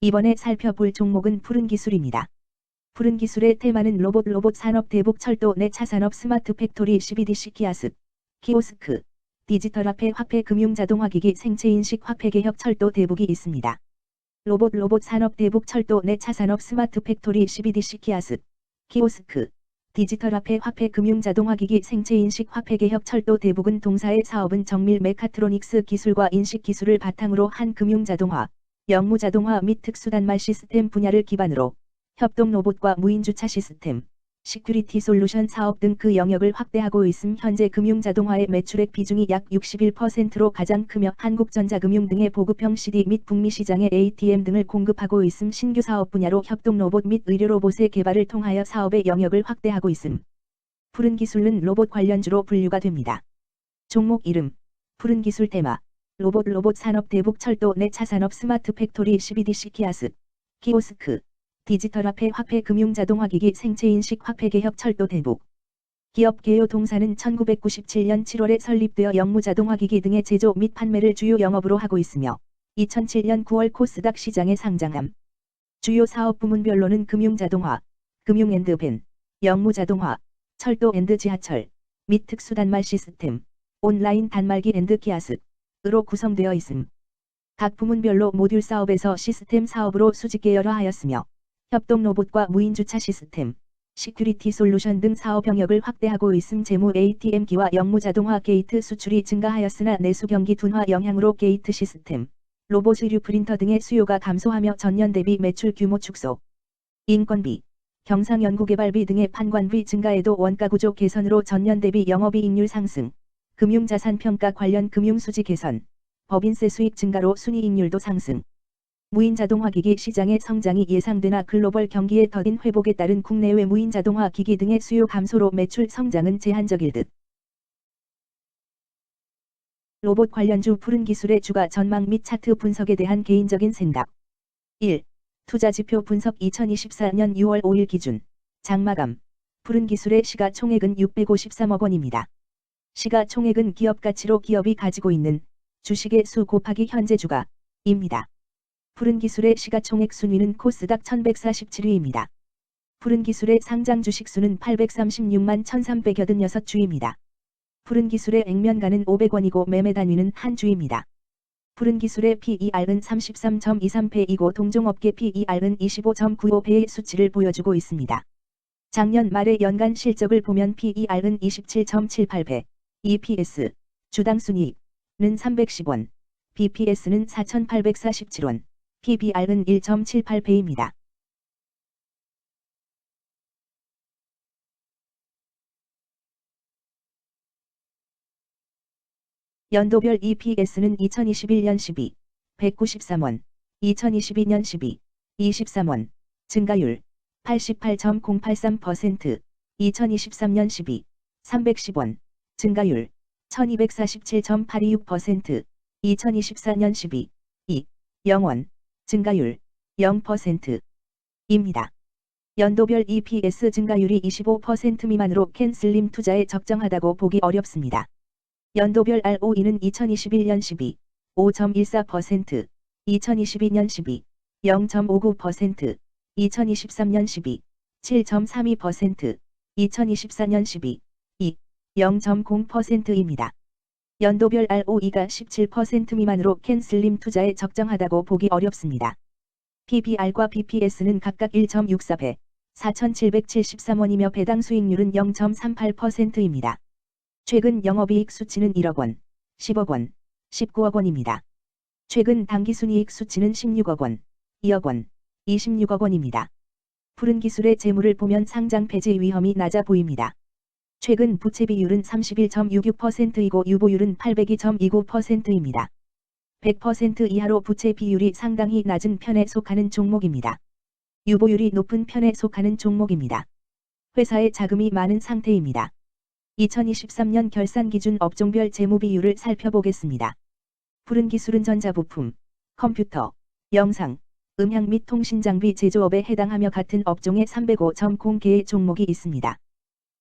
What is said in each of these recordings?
이번에 살펴볼 종목은 푸른 기술입니다. 푸른 기술의 테마는 로봇 산업 대북 철도 내 차산업 스마트 팩토리 CBDC 키오스크, 디지털 화폐 금융 자동화기기 생체인식 화폐 개혁 철도 대북이 있습니다. 로봇 산업 대북 철도 내 차산업 스마트 팩토리 CBDC 키오스크, 디지털 화폐 금융 자동화기기 생체인식 화폐 개혁 철도 대북은 동사의 사업은 정밀 메카트로닉스 기술과 인식 기술을 바탕으로 한 금융 자동화, 영무 자동화 및 특수 단말 시스템 분야를 기반으로 협동 로봇과 무인 주차 시스템, 시큐리티 솔루션 사업 등 그 영역을 확대하고 있음. 현재 금융 자동화의 매출액 비중이 약 61%로 가장 크며 한국전자금융 등의 보급형 CD 및 북미 시장의 ATM 등을 공급하고 있음. 신규 사업 분야로 협동 로봇 및 의료 로봇의 개발을 통하여 사업의 영역을 확대하고 있음. 푸른 기술은 로봇 관련주로 분류가 됩니다. 종목 이름, 푸른 기술 테마, 로봇 산업 대북 철도 내 차산업 스마트 팩토리 CBDC 키오스크, 디지털 화폐 금융 자동화기기 생체인식 화폐 개혁 철도 대북. 기업 개요 동사는 1997년 7월에 설립되어 영무 자동화기기 등의 제조 및 판매를 주요 영업으로 하고 있으며 2007년 9월 코스닥 시장에 상장함. 주요 사업 부문별로는 금융 자동화, 금융 앤드 밴, 영무 자동화, 철도 앤드 지하철, 및 특수 단말 시스템, 온라인 단말기 앤드 키오스크로 구성되어 있음. 각 부문별로 모듈 사업에서 시스템 사업으로 수직 계열화하였으며 협동 로봇과 무인 주차 시스템, 시큐리티 솔루션 등 사업 영역을 확대하고 있음. 재무 ATM기와 영무 자동화 게이트 수출이 증가하였으나 내수 경기 둔화 영향으로 게이트 시스템, 로봇 의류 프린터 등의 수요가 감소하며 전년 대비 매출 규모 축소. 인건비, 경상 연구개발비 등의 판관비 증가에도 원가 구조 개선으로 전년 대비 영업이익률 상승, 금융자산 평가 관련 금융수지 개선, 법인세 수익 증가로 순이익률도 상승. 무인 자동화기기 시장의 성장이 예상되나 글로벌 경기의 더딘 회복에 따른 국내외 무인 자동화 기기 등의 수요 감소로 매출 성장은 제한적일 듯. 로봇 관련주 푸른 기술의 주가 전망 및 차트 분석에 대한 개인적인 생각. 1. 투자지표 분석 2024년 6월 5일 기준. 장마감. 푸른 기술의 시가총액은 653억 원입니다. 시가총액은 기업가치로 기업이 가지고 있는 주식의 수 곱하기 현재 주가입니다. 푸른 기술의 시가총액 순위는 코스닥 1147위입니다. 푸른 기술의 상장 주식 수는 836만 1386주입니다. 푸른 기술의 액면가는 500원이고 매매 단위는 한 주입니다. 푸른 기술의 PER은 33.23배이고 동종업계 PER은 25.95배의 수치를 보여주고 있습니다. 작년 말의 연간 실적을 보면 PER은 27.78배, EPS, 주당 순이익은 310원, BPS는 4,847원, PBR은 1.78배입니다. 연도별 EPS는 2021년 12, 193원, 2022년 12, 23원, 증가율 88.083%, 2023년 12, 310원, 증가율 1247.826%, 2024년 12, 2, 0원, 증가율 0%입니다. 연도별 EPS 증가율이 25% 미만으로 캔슬림 투자에 적정하다고 보기 어렵습니다. 연도별 ROE는 2021년 12, 5.14%, 2022년 12, 0.59%, 2023년 12, 7.32%, 2024년 12, 2, 0.0%입니다. 연도별 ROE가 17% 미만으로 캔슬림 투자에 적정하다고 보기 어렵습니다. PBR과 BPS는 각각 1.64배, 4,773원이며 배당 수익률은 0.38%입니다. 최근 영업이익 수치는 1억 원, 10억 원, 19억 원입니다. 최근 당기순이익 수치는 16억 원, 2억 원, 26억 원입니다. 푸른 기술의 재물을 보면 상장 폐지 위험이 낮아 보입니다. 최근 부채 비율은 31.66%이고 유보율은 802.29%입니다. 100% 이하로 부채 비율이 상당히 낮은 편에 속하는 종목입니다. 유보율이 높은 편에 속하는 종목입니다. 회사의 자금이 많은 상태입니다. 2023년 결산 기준 업종별 재무 비율을 살펴보겠습니다. 푸른 기술은 전자부품, 컴퓨터, 영상, 음향 및 통신장비 제조업에 해당하며 같은 업종에 305.0개의 종목이 있습니다.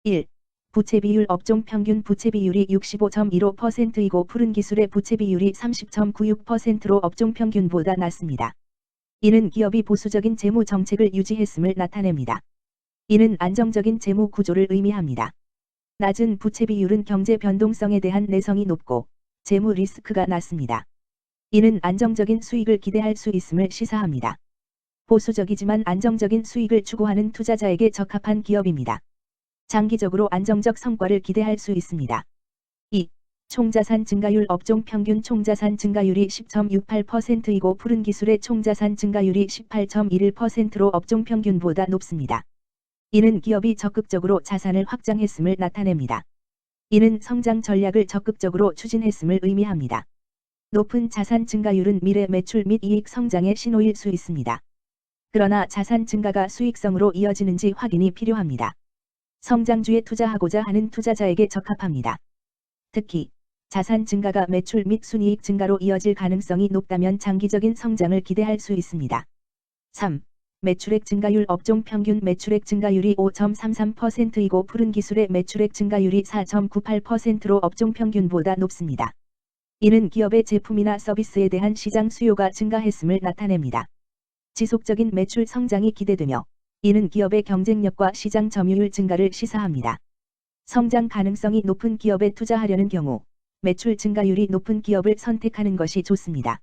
1. 부채 비율 업종 평균 부채 비율이 65.15%이고 푸른 기술의 부채 비율이 30.96%로 업종 평균보다 낮습니다. 이는 기업이 보수적인 재무 정책을 유지했음을 나타냅니다. 이는 안정적인 재무 구조를 의미합니다. 낮은 부채 비율은 경제 변동성에 대한 내성이 높고 재무 리스크가 낮습니다. 이는 안정적인 수익을 기대할 수 있음을 시사합니다. 보수적이지만 안정적인 수익을 추구하는 투자자에게 적합한 기업입니다. 장기적으로 안정적 성과를 기대할 수 있습니다. 2. 총자산 증가율. 업종 평균 총자산 증가율이 10.68%이고 푸른 기술의 총자산 증가율이 18.11%로 업종 평균보다 높습니다. 이는 기업이 적극적으로 자산을 확장했음을 나타냅니다. 이는 성장 전략을 적극적으로 추진했음을 의미합니다. 높은 자산 증가율은 미래 매출 및 이익 성장의 신호일 수 있습니다. 그러나 자산 증가가 수익성으로 이어지는지 확인이 필요합니다. 성장주에 투자하고자 하는 투자자에게 적합합니다. 특히 자산 증가가 매출 및 순이익 증가로 이어질 가능성이 높다면 장기적인 성장을 기대할 수 있습니다. 3. 매출액 증가율. 업종 평균 매출액 증가율이 5.33%이고 푸른 기술의 매출액 증가율이 4.98%로 업종 평균보다 높습니다. 이는 기업의 제품이나 서비스에 대한 시장 수요가 증가했음을 나타냅니다. 지속적인 매출 성장이 기대되며 이는 기업의 경쟁력과 시장 점유율 증가를 시사합니다. 성장 가능성이 높은 기업에 투자하려는 경우 매출 증가율이 높은 기업을 선택하는 것이 좋습니다.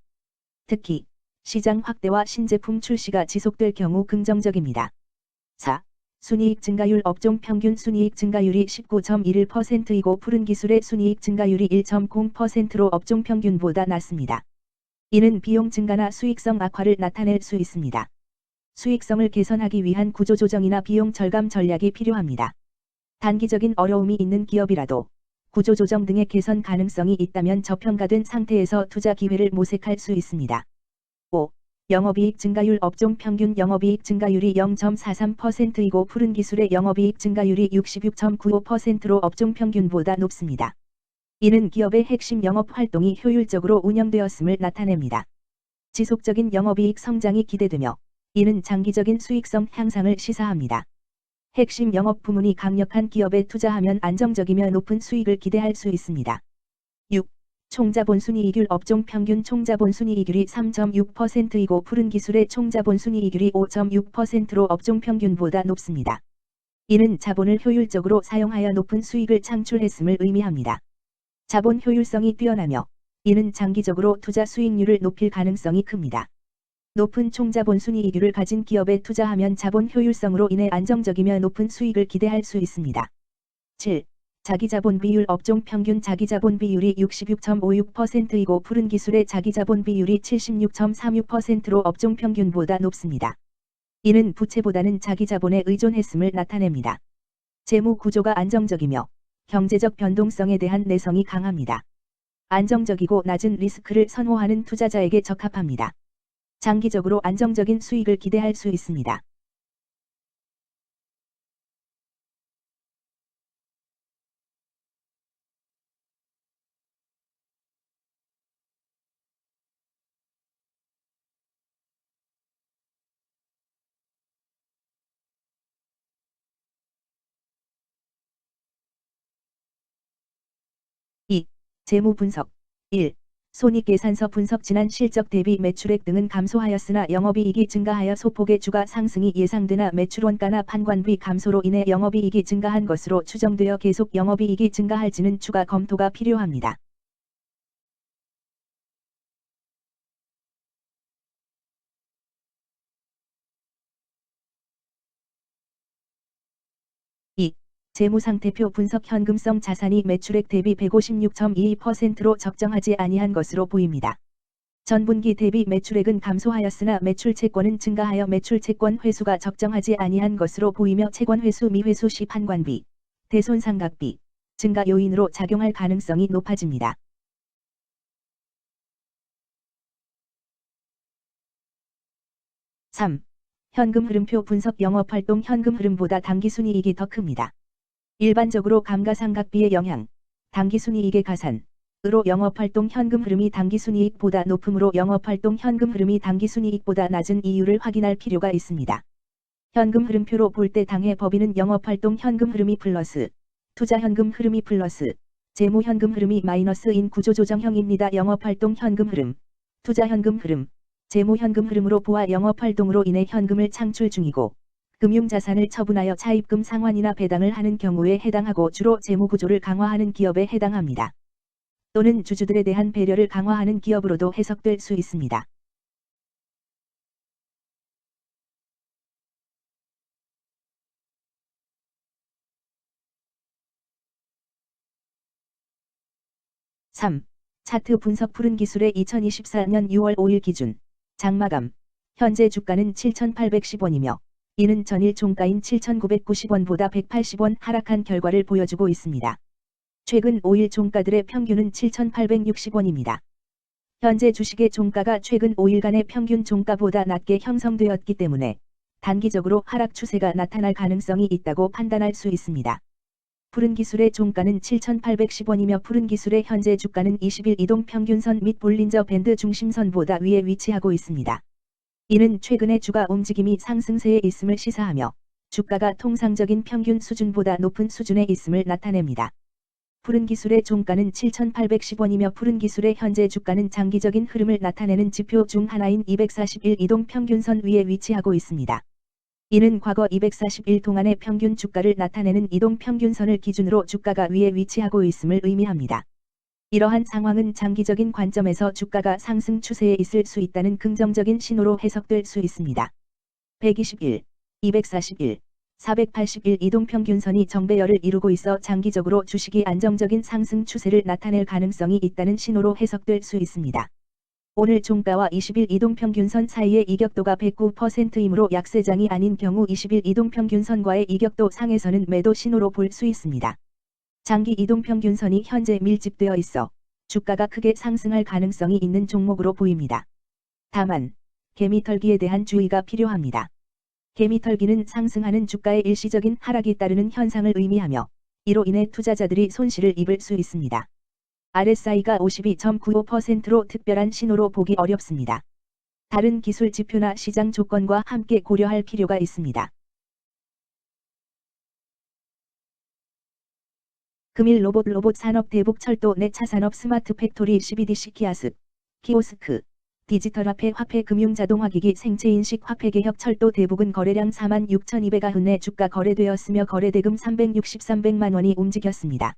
특히 시장 확대와 신제품 출시가 지속될 경우 긍정적입니다. 4. 순이익 증가율. 업종 평균 순이익 증가율이 19.11%이고 푸른 기술의 순이익 증가율이 1.0%로 업종 평균보다 낮습니다. 이는 비용 증가나 수익성 악화를 나타낼 수 있습니다. 수익성을 개선하기 위한 구조조정이나 비용 절감 전략이 필요합니다. 단기적인 어려움이 있는 기업이라도 구조조정 등의 개선 가능성이 있다면 저평가된 상태에서 투자 기회를 모색할 수 있습니다. 5. 영업이익 증가율. 업종 평균 영업이익 증가율이 0.43%이고 푸른 기술의 영업이익 증가율이 66.95%로 업종 평균보다 높습니다. 이는 기업의 핵심 영업 활동이 효율적으로 운영되었음을 나타냅니다. 지속적인 영업이익 성장이 기대되며 이는 장기적인 수익성 향상을 시사합니다. 핵심 영업 부문이 강력한 기업에 투자하면 안정적이며 높은 수익을 기대할 수 있습니다. 6. 총자본순이익률. 업종 평균 총자본순이익률이 3.6%이고 푸른 기술의 총자본순이익률이 5.6%로 업종 평균보다 높습니다. 이는 자본을 효율적으로 사용하여 높은 수익을 창출했음을 의미합니다. 자본 효율성이 뛰어나며 이는 장기적으로 투자 수익률을 높일 가능성이 큽니다. 높은 총자본순이익률을 가진 기업에 투자하면 자본 효율성으로 인해 안정적이며 높은 수익을 기대할 수 있습니다. 7. 자기자본 비율. 업종 평균 자기자본 비율이 66.56%이고 푸른 기술의 자기자본 비율이 76.36%로 업종 평균보다 높습니다. 이는 부채보다는 자기자본에 의존했음을 나타냅니다. 재무 구조가 안정적이며 경제적 변동성에 대한 내성이 강합니다. 안정적이고 낮은 리스크를 선호하는 투자자에게 적합합니다. 장기적으로 안정적인 수익을 기대할 수 있습니다. (2) 재무 분석. 1. 손익계산서 분석. 지난 실적 대비 매출액 등은 감소하였으나 영업이익이 증가하여 소폭의 주가 상승이 예상되나 매출원가나 판관비 감소로 인해 영업이익이 증가한 것으로 추정되어 계속 영업이익이 증가할지는 추가 검토가 필요합니다. (2) 재무상태표 분석. 현금성 자산이 매출액 대비 156.22%로 적정하지 아니한 것으로 보입니다. 전분기 대비 매출액은 감소하였으나 매출채권은 증가하여 매출채권 회수가 적정하지 아니한 것으로 보이며 채권회수 미회수 시 판관비, 대손상각비 증가 요인으로 작용할 가능성이 높아집니다. 3. 현금 흐름표 분석. 영업활동 현금 흐름보다 당기순이익이 더 큽니다. 일반적으로 감가상각비의 영향, 당기순이익의 가산으로 영업활동 현금 흐름이 당기순이익보다 높으므로 영업활동 현금 흐름이 당기순이익보다 낮은 이유를 확인할 필요가 있습니다. 현금 흐름표로 볼 때 당해 법인은 영업활동 현금 흐름이 플러스, 투자현금 흐름이 플러스, 재무현금 흐름이 마이너스인 구조조정형입니다. 영업활동 현금 흐름, 투자현금 흐름, 재무 현금 흐름으로 보아 영업활동으로 인해 현금을 창출 중이고 금융자산을 처분하여 차입금 상환이나 배당을 하는 경우에 해당하고 주로 재무구조를 강화하는 기업에 해당합니다. 또는 주주들에 대한 배려를 강화하는 기업으로도 해석될 수 있습니다. (3) 차트 분석 푸른 기술의 2024년 6월 5일 기준 장마감 현재 주가는 7,810원이며 이는 전일 종가인 7,990원보다 180원 하락한 결과를 보여주고 있습니다. 최근 5일 종가들의 평균은 7,860원입니다. 현재 주식의 종가가 최근 5일간의 평균 종가보다 낮게 형성되었기 때문에 단기적으로 하락 추세가 나타날 가능성이 있다고 판단할 수 있습니다. 푸른 기술의 종가는 7,810원이며 푸른 기술의 현재 주가는 20일 이동 평균선 및 볼린저 밴드 중심선보다 위에 위치하고 있습니다. 이는 최근의 주가 움직임이 상승세에 있음을 시사하며 주가가 통상적인 평균 수준보다 높은 수준에 있음을 나타냅니다. 푸른 기술의 종가는 7,810원이며 푸른 기술의 현재 주가는 장기적인 흐름을 나타내는 지표 중 하나인 241 이동 평균선 위에 위치하고 있습니다. 이는 과거 241 동안의 평균 주가를 나타내는 이동 평균선을 기준으로 주가가 위에 위치하고 있음을 의미합니다. 이러한 상황은 장기적인 관점에서 주가가 상승 추세에 있을 수 있다는 긍정적인 신호로 해석될 수 있습니다. 121, 241, 481 이동평균선이 정배열을 이루고 있어 장기적으로 주식이 안정적인 상승 추세를 나타낼 가능성이 있다는 신호로 해석될 수 있습니다. 오늘 종가와 20일 이동평균선 사이의 이격도가 109%이므로 약세장이 아닌 경우 20일 이동평균선과의 이격도 상에서는 매도 신호로 볼 수 있습니다. 장기 이동평균선이 현재 밀집되어 있어 주가가 크게 상승할 가능성이 있는 종목으로 보입니다. 다만 개미털기에 대한 주의가 필요합니다. 개미털기는 상승하는 주가의 일시적인 하락이 따르는 현상을 의미하며 이로 인해 투자자들이 손실을 입을 수 있습니다. RSI가 52.95%로 특별한 신호로 보기 어렵습니다. 다른 기술 지표나 시장 조건과 함께 고려할 필요가 있습니다. 금일 로봇 산업 대북 철도 내 차산업 스마트 팩토리 CBDC 키오스크 디지털 화폐 금융 자동화기기 생체인식 화폐 개혁 철도 대북은 거래량 46,200건 내 주가 거래되었으며 거래대금 300만 원이 움직였습니다.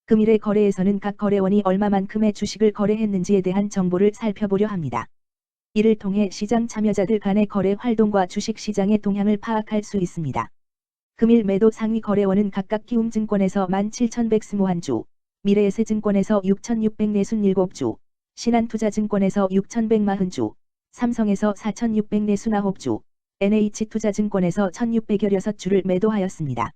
금일의 거래에서는 각 거래원이 얼마만큼의 주식을 거래했는지에 대한 정보를 살펴보려 합니다. 이를 통해 시장 참여자들 간의 거래 활동과 주식 시장의 동향을 파악할 수 있습니다. 금일 매도 상위 거래원은 각각 키움증권에서 17,121주, 미래에셋증권에서 6,647주, 신한투자증권에서 6,140주, 삼성에서 4,649주, NH투자증권에서 1,616주를 매도하였습니다.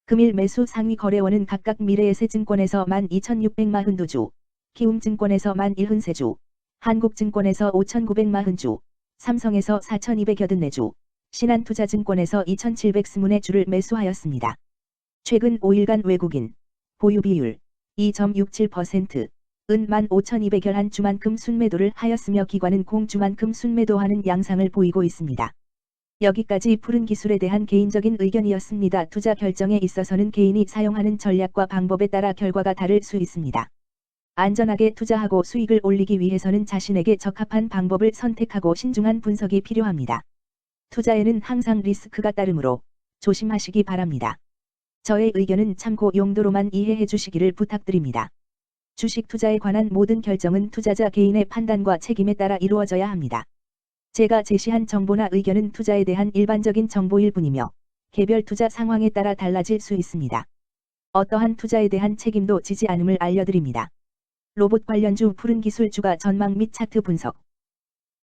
금일 매수 상위 거래원은 각각 미래에셋증권에서 12,642주, 키움증권에서 1013주, 한국증권에서 5,940주, 삼성에서 4,284주, 신한투자증권에서 2,720주를 매수하였습니다. 최근 5일간 외국인 보유 비율 2.67%, 은 15,211주만큼 순매도를 하였으며 기관은 공주만큼 순매도하는 양상을 보이고 있습니다. 여기까지 푸른 기술에 대한 개인적인 의견이었습니다. 투자 결정에 있어서는 개인이 사용하는 전략과 방법에 따라 결과가 다를 수 있습니다. 안전하게 투자하고 수익을 올리기 위해서는 자신에게 적합한 방법을 선택하고 신중한 분석이 필요합니다. 투자에는 항상 리스크가 따르므로 조심하시기 바랍니다. 저의 의견은 참고 용도로만 이해해 주시기를 부탁드립니다. 주식 투자에 관한 모든 결정은 투자자 개인의 판단과 책임에 따라 이루어져야 합니다. 제가 제시한 정보나 의견은 투자에 대한 일반적인 정보일 뿐이며 개별 투자 상황에 따라 달라질 수 있습니다. 어떠한 투자에 대한 책임도 지지 않음을 알려드립니다. 로봇 관련주 푸른 기술 주가 전망 및 차트 분석